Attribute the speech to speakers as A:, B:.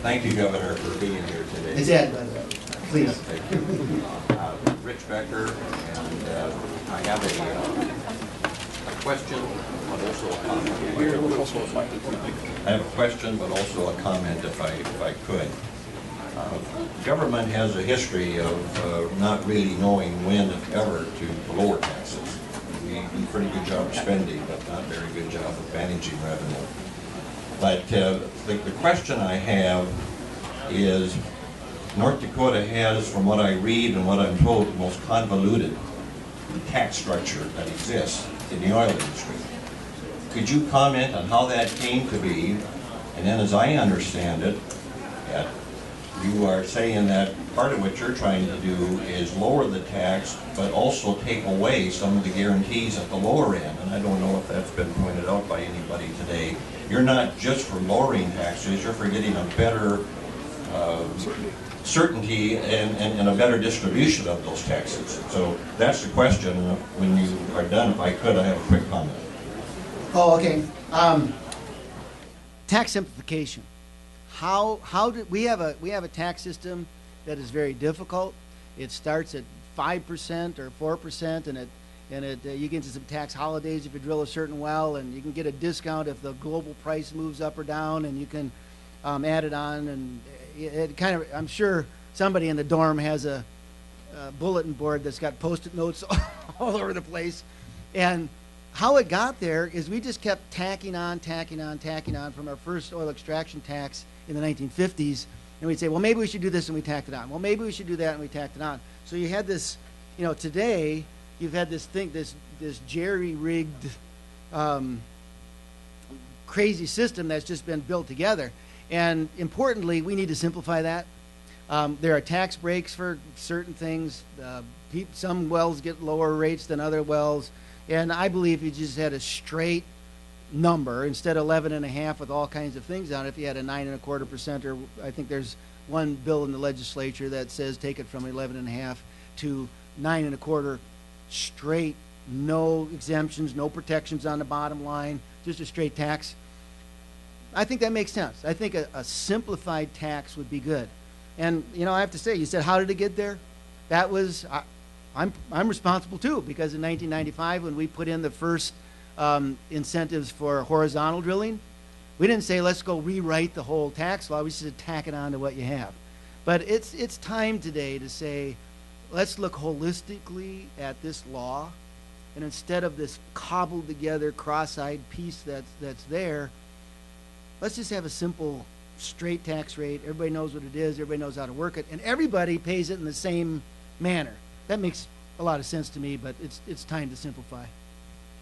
A: Thank you, Governor, for being here today.
B: It's Ed, by the way. Please.
A: Thank you. Rich Becker, and I have a question, but also a comment. I have a question, but also a comment, if I could. Government has a history of not really knowing when, if ever, to lower taxes. We do a pretty good job of spending, but not a very good job of managing revenue. But the question I have is, North Dakota has, from what I read and what I'm told, the most convoluted tax structure that exists in the oil industry. Could you comment on how that came to be? And then, as I understand it, you are saying that part of what you're trying to do is lower the tax, but also take away some of the guarantees at the lower end. And I don't know if that's been pointed out by anybody today. You're not just for lowering taxes, you're for getting a better certainty and a better distribution of those taxes. So that's the question. When you are done, if I could, I have a quick comment.
B: Oh, okay. Tax simplification. How do we have a tax system that is very difficult. It starts at 5% or 4%, and you get into some tax holidays if you drill a certain well, and you can get a discount if the global price moves up or down, and you can add it on, and it kind of, I'm sure somebody in the dorm has a bulletin board that's got Post-it notes all over the place. And how it got there is we just kept tacking on from our first oil extraction tax in the 1950s, and we'd say, well, maybe we should do this, and we tacked it on. Well, maybe we should do that, and we tacked it on. So you had this, today you've had this thing, this jerry-rigged, crazy system that's just been built together. And importantly, we need to simplify that. There are tax breaks for certain things. Some wells get lower rates than other wells. And I believe if you just had a straight number instead of 11.5 with all kinds of things on it, if you had a 9.25%, or I think there's one bill in the legislature that says take it from 11.5 to 9.25 straight, no exemptions, no protections on the bottom line, just a straight tax. I think that makes sense. I think a simplified tax would be good. And I have to say, you said, how did it get there? That was, I'm responsible too, because in 1995, when we put in the first incentives for horizontal drilling, we didn't say let's go rewrite the whole tax law. We said tack it on to what you have. But it's time today to say, let's look holistically at this law, and instead of this cobbled together cross-eyed piece that's there, let's just have a simple straight tax rate. Everybody knows what it is, everybody knows how to work it, and everybody pays it in the same manner. That makes a lot of sense to me, but it's time to simplify.